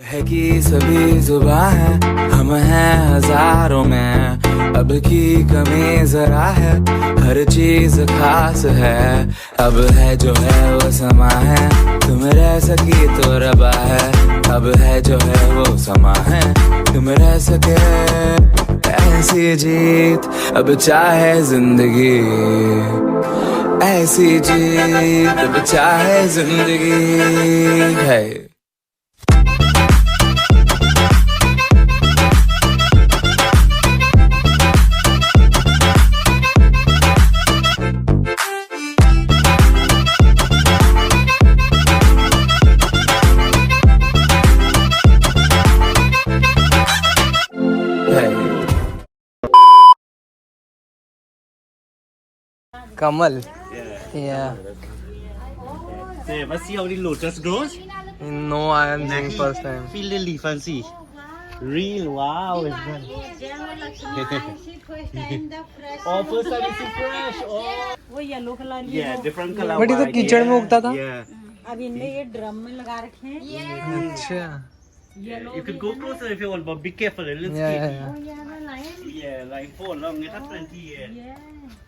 है कि सभी जुबां है, हम हैं हजारों में, अब की कमी जरा है, हर चीज खास है, अब है जो है वो समा है, तुम रह सकी तो रबा है, अब है जो है वो समा है, तुम रह सके ऐसी जीत, अब चाहे जिंदगी ऐसी जीत, अब चाहे जिंदगी है। Kamal. Yeah. Yeah. So, let's see how the lotus grows. No, I am doing first time. Feel the leaf and see. Real, wow. It's good. Oh, first time you see fresh. Oh. वो yellow colour Yeah, different color. But ये तो white. कीचड़ में उगता था? Yeah. अब इनमें ये ड्रम में लगा रखे हैं अच्छा. You could go closer if you want, but be careful. A little Yeah, sticky. yeah, Oh yeah, the lime. Yeah, like for long. It has plenty. Yeah. Yeah,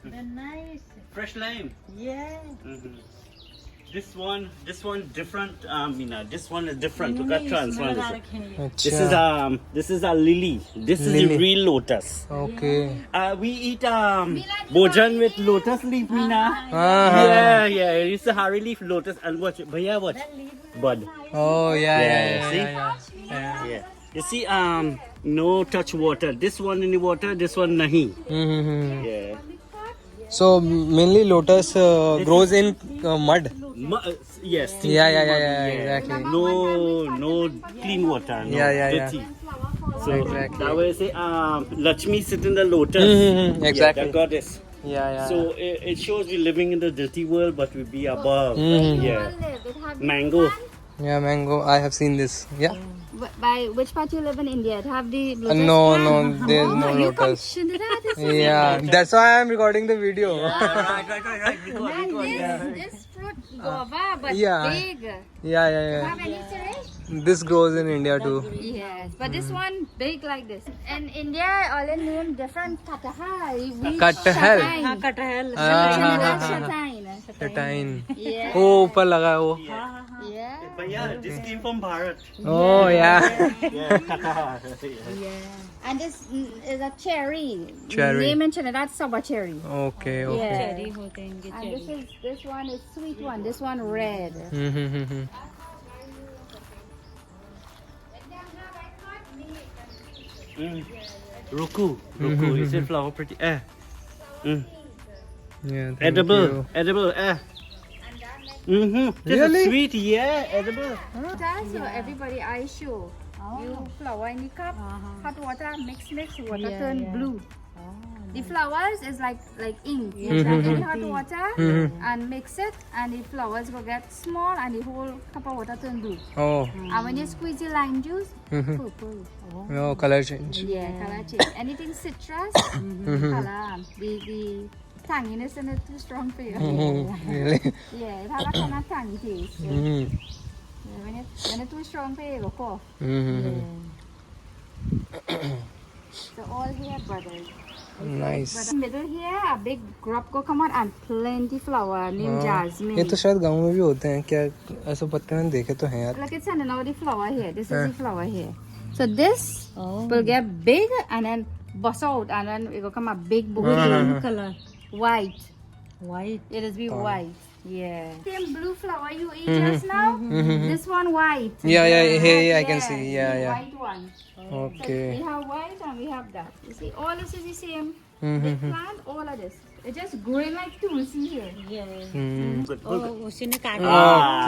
they're nice. Fresh lime. Yeah. Mm-hmm. This one different. This one is different. Look at इन्होंने इसमें transparent. लगा रखे हैं ये। अच्छा. This is a lily. This is Lily. the real lotus. Okay. We eat bojan with lotus leaf, Mina. हाँ. Yeah. It's a hairy leaf lotus. And watch, bhaiya, watch. Bud. Oh yeah, Yeah, yeah. Yeah. You see, no touch water. This one in the water. This one nahi. Mm-hmm. Yeah. So mainly lotus grows in mud. Yes. Yeah, exactly. No clean water. No Yeah. dirty. So Exactly. that way say, Lakshmi sit in the lotus. Exactly. Yeah, the goddess. Yeah. So it shows we're living in the dirty world, but we be above. Mhm. Yeah. Mango. Yeah, mango. I have seen this. Yeah. By which part you live in India? It have the lotus No, plant? there's Oh, no you come lotus. Trinidad, this is Yeah, that's why I am recording the video. Right. this fruit guava, but Yeah. big. Yeah. Have any syringe? This grows in India too. Yes, but this one big like this. In India, all in name different katahal. कटहल. हाँ कटहल Trinidad shatain. Shatain. Yeah. वो ऊपर लगा है वो. Yeah. But yeah, this came from Bharat. Oh yeah. Yeah, Qatar. Yeah. And this is a cherry. Cherry. Name in Trinidad, sour cherry. Okay. Yeah. Cherry होते हैं इनके And cherry this one is sweet one. This one red. Mm-hmm. Ruku. Is it flower pretty? Yeah. Thank Edible. you. Edible. This Really? is sweet. Yeah, edible. That's so everybody I show. You flower in the cup, hot water, mix, water turn blue. The flowers is like ink. You put in hot water and mix it, and the flowers will get small, and the whole cup of water turn blue. Oh. And when you squeeze the lime juice, purple. No color change. Yeah, color change. Anything citrus, color. The tanginess in it too strong for you. Really? Yeah, it has a kind of tangy taste. Yeah. Mm-hmm. Yeah, when it's too strong for you, it will cough. Mm-hmm. So all here, brothers. Nice. But middle here, a big crop go come out and plenty flower named jasmine. ये तो शायद गाँव में भी होते हैं क्या? ऐसा पत्ते मैंने देखे तो हैं यार. Look, it's another flower here. This is the flower here. So this will get big and then bust out, and then it will come a big book. Colour White. White It is be white. Yeah. Same blue flower you eat just now. This one white. Yeah, here I can see. the Yeah. White one. So Okay. we have white and we have that. You see, all this is the same. They plant all of this. It just growing like tulsi here. Good. उसी ने काटा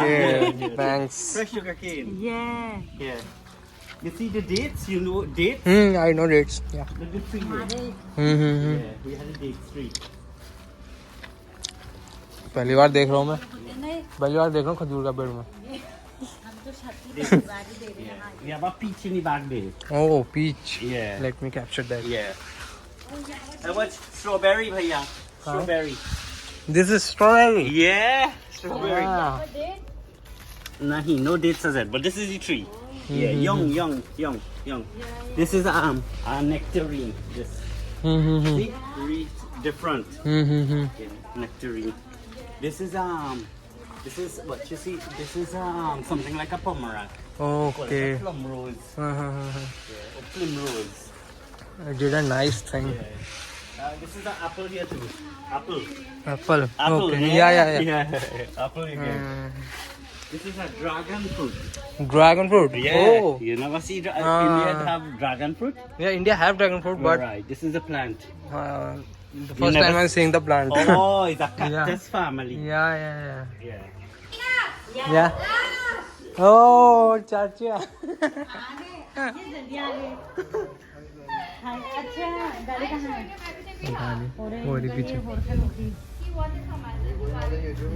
Okay. Thanks. Fresh sugar cane. yeah Yeah. You see the dates? You know dates? I know dates. Yeah. The good tree. Mm-hmm. Yeah, we had a date tree. पहली बार देख रहा हूँ मैं. खजूर का पेड़ में. We have a peach in the back there. Oh, peach. Yeah. Let me capture that. Yeah. And what's strawberry, bhaiya? Strawberry. This is strawberry. Yeah. Strawberry. Wow. Nahi, no dates as that. But this is the tree. Yeah, young. This is a nectarine. This see, really different. Yeah, nectarine. This is what you see. This is something like a pomerac. Okay. Plum rose. Yeah, or plum rose. I did a nice thing. This is the apple here too. Apple. Apple. Apple. Okay. Yeah. Apple again. This is a dragon fruit. Dragon fruit. Yeah. Oh. You never see India have dragon fruit? Yeah, India have dragon fruit, but right. This is a plant. the first time I'm seeing the plant. Oh, it's a cactus family. Yeah. Yeah. Yeah. Oh, chacha. अच्छा गाड़ी कहाँ है और पीछे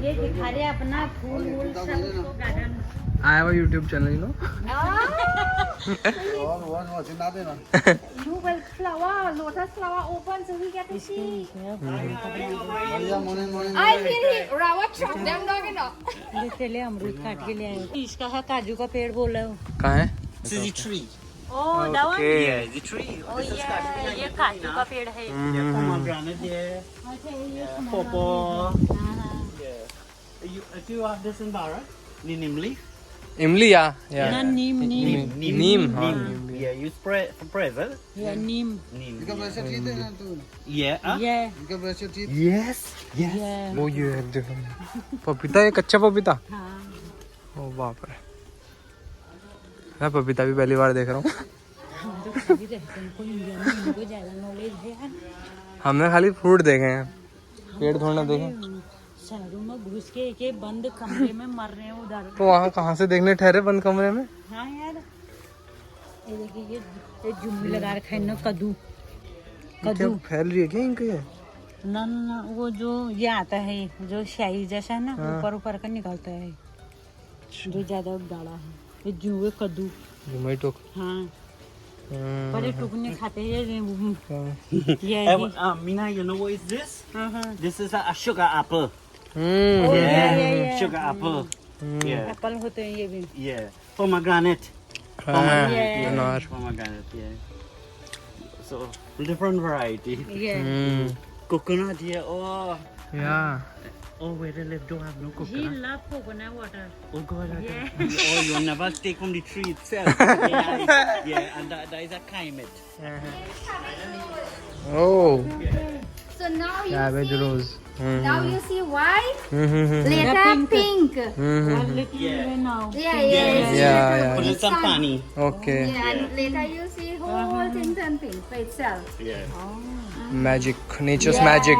ये दिखा रहे अपना फूल वूल सब उसको garden I have a YouTube channel, you know. You will flower, lotus flower open so we get to see. I feel Rawat shop them dog enough. ले चले अमरूद काट के ले आए इसका है काजू का पेड़ बोल रहे हो कहाँ है? This is a tree. ओ दावा Yeah, it's a tree. ओ ये काजू का पेड़ है Yeah, pomegranate there. Pawpaw. Yeah. You have this in Bharat? Neem leaf? इमली या ना नीम नीम नीम Yeah, you spray it. या नीम Neem. Yeah. Huh? ये Yes. वो ये है देखो पपीता ये कच्चा पपीता हाँ ओ बाप रे मैं पपीता भी पहली बार देख रहा हूँ हम तो सभी रहते हैं कोई इंडिया में इनको ज़्यादा नॉलेज है यार हमने खाली फ्रूट देखे हैं पेड़ थोड़ा ना देखे शहरों में घुस के एक बंद कमरे में मर रहे हैं उधर तो वहाँ कहाँ से देखने ठहरे बंद कमरे में हाँ यार ये देखिए ये जुम्मी लगा रखा है ना कद्दू क्या फैल रही है क्या इनके ना वो जो ये आता है जो शाही जैसा है ना ऊपर ऊपर का निकलता है जो ज्यादा गाढ़ा है ये जुए कद्दू टोमेटो हाँ पर ये टुकने खाते हैं ये Mina, you know what is this? हाँ This is a sugar apple. yeah. Sugar apple. Yeah. Apple होते हैं ये भी Yeah. Pomegranate. अनार Pomegranate, yeah. So, different variety. ये Coconut here. Oh. या Oh, where they live don't have no he coconut. love coconut water Oh, God. Yeah. Oh, you'll never take from the tree itself. Yeah, and that is a climate. Oh So now you cabbage see, rose now you see white, later pink. Yeah. now Yeah. Put in some pani. Okay Yeah, and later you see whole thing turn pink by itself. Yeah. Magic nature's magic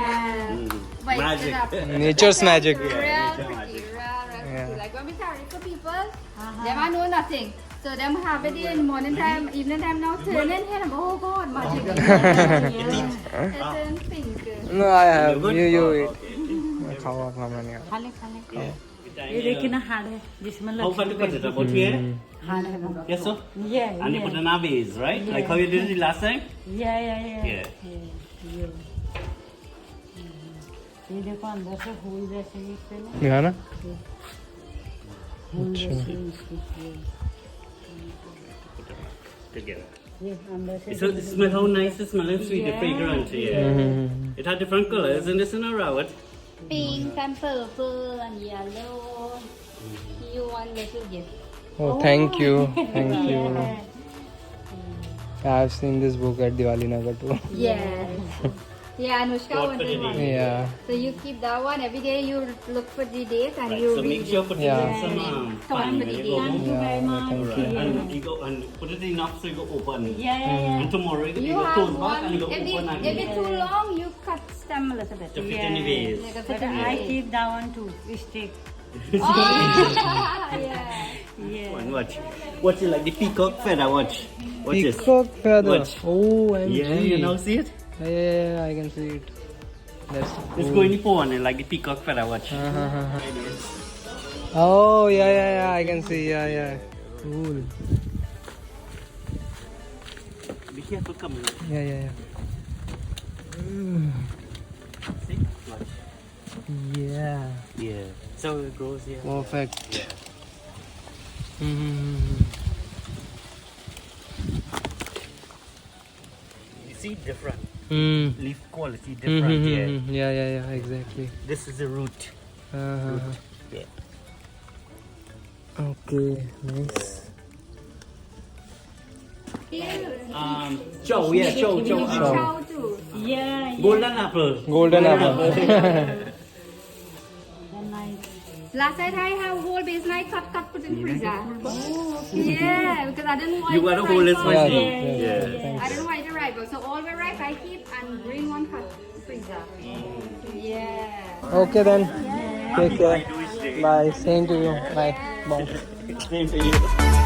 By Magic. itself. Nature's magic Real Yeah, pretty, magic. real. Like when we carry for people, them I know nothing. So them have it in morning time, evening time now turn in here. Oh God, magic. It turn pink. No I have you Okay. खाओ अपना मैंने खा ले ये देखिए ना हाड़ है जिसमें How far to cut it? About here? हाड़ है वो Yes, sir? ये And you put in a vase, right? Like how you did it last time? ये Yeah. ये देखो अंदर से फूल जैसे ही इससे ना या ना फूल जैसे इसकी Together. ये अंदर से So smell how nice it's smelling, sweet, the fragrant. Yeah. It had different colors, and this in a rawat. Pink and purple and yellow. You want little gift. oh thank you I have seen this book at Diwali Nagar too Yes. Yeah, Anushka What wanted for the one. day? yeah So you keep that one every day. You look for the date and Right. you So read make sure put it Yeah. in some Thank pan. you. When you go home. thank you And you go and put it enough so you go open. yeah And tomorrow you You go have close back one. and you go If open it, if again. it's too long, you cut stem a little bit. To fit in the vase. Like a but bit I keep that one too stick Oh, yeah. yeah And watch. Watch it like the peacock feather. Watch. Watch this. peacock feather Watch. oh Yeah, you now see it? yeah I can see it that's It's going to pour on it like the peacock feather. Watch. oh yeah I can see yeah cool Be careful coming. yeah See? Watch. yeah Yeah. So it grows here. perfect Yeah. see different. Hmm. Leaf quality different. Yeah. Yeah. Exactly. This is the root. Uh-huh. Yeah. Okay. Nice. Chow. Yeah. Chow. Chow too. Yeah, Golden apple. Golden apple. Last night I have whole base night cut put in freezer. Yeah, because I didn't want You gotta hold it Yeah. spicy. Yeah. I don't know why it's ripe. So all the ripe I keep and green one cut freezer. Yeah. Okay then. Take care. Bye. Same to you. Bye. Bye. Same to you.